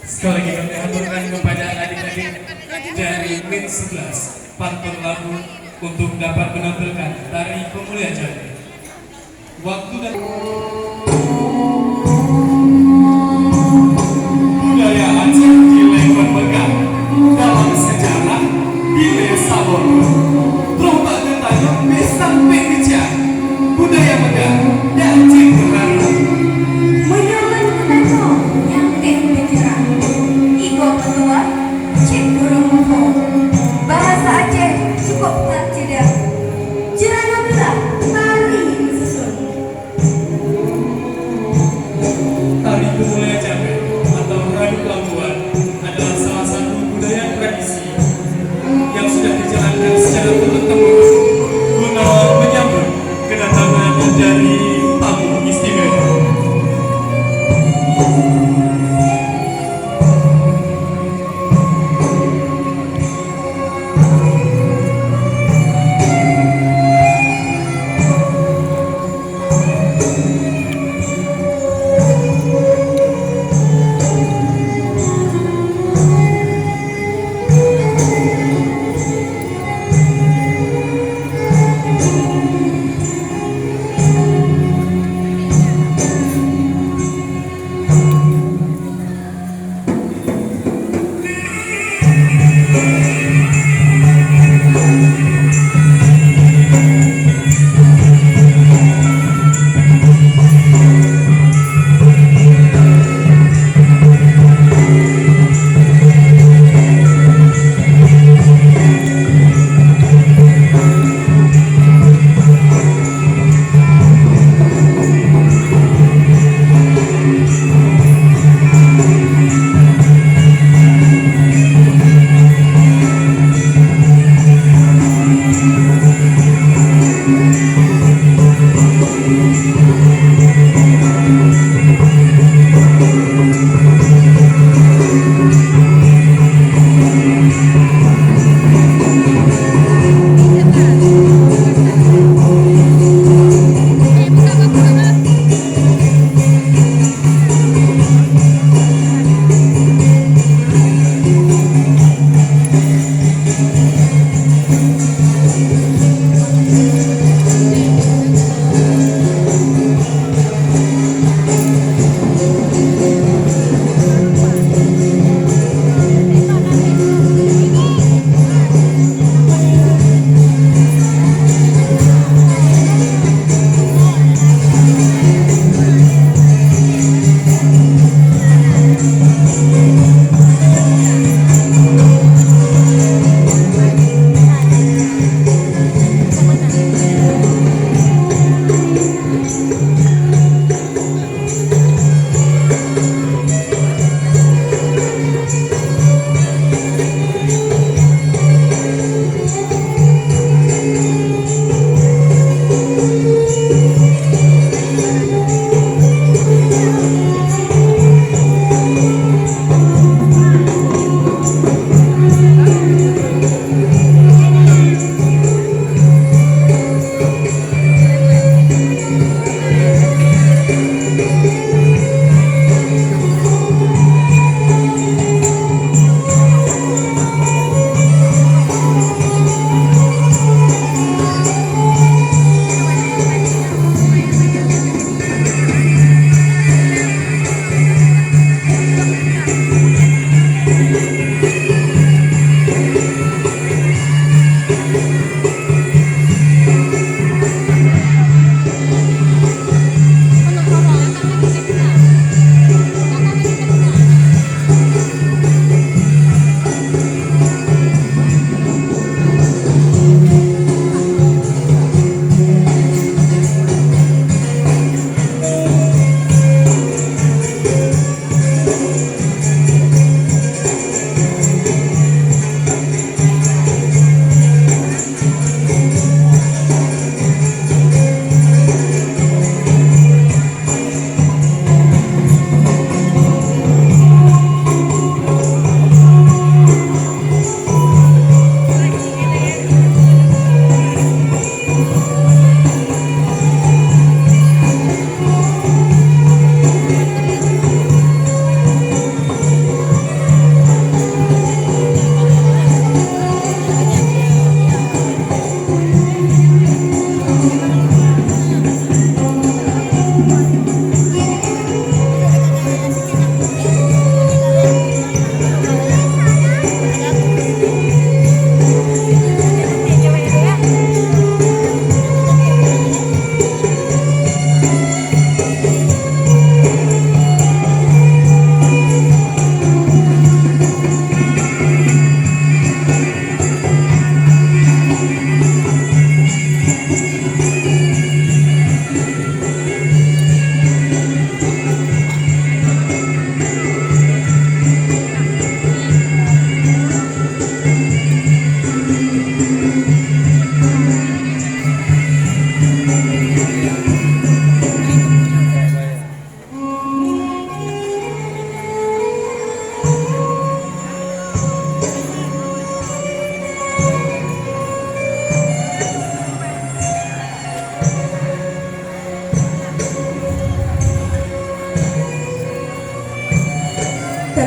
Sekali lagi kami aturkan kepada adik-adik dari Min 11 pantun lagu untuk dapat menampilkan tari pemulihan jati. Waktu dan budaya Aceh dilengkon megah dalam sejarah Gile Sabon. Terombak getayung besan pengejar budaya megah dan terharu. Menyolan kenano yang bergerak, iko ketua cek burung mufo. Bahasa Aceh cukup tak jeda. Jerana belah tari susun.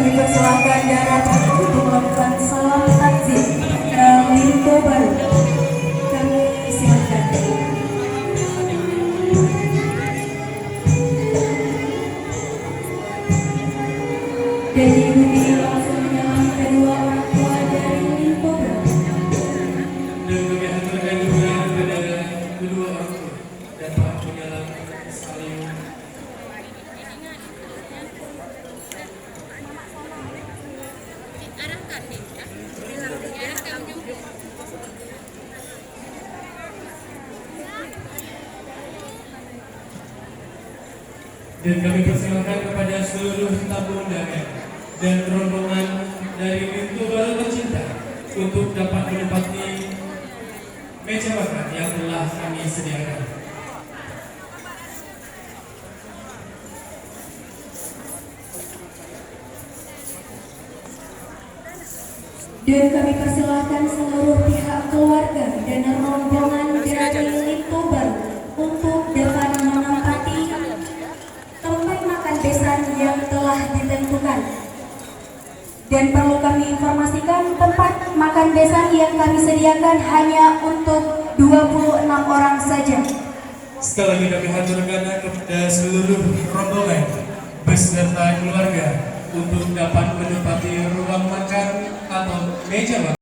kami persilahkan daratan untuk melakukan salam takzim Limpo Baru. Kami silakan. Dan diikuti langsung dengan kedua orang tua dari Limpo Baru. Dan kami haturkan juga kepada kedua orang tua dapat menjalankan saling dan kami persilakan kepada seluruh tamu undangan dan rombongan dari Limpo Baru tercinta untuk dapat menempati meja makan yang telah kami sediakan. Dan kami persilahkan seluruh pihak keluarga dan rombongan dari Limpo Baru untuk dapat menempati tempat makan besan yang telah ditentukan. Dan perlu kami informasikan, tempat makan besan yang kami sediakan hanya untuk 26 orang saja. Sekali lagi kami haturkan kepada seluruh rombongan beserta keluarga untuk dapat menempati ruang makan atau meja makan.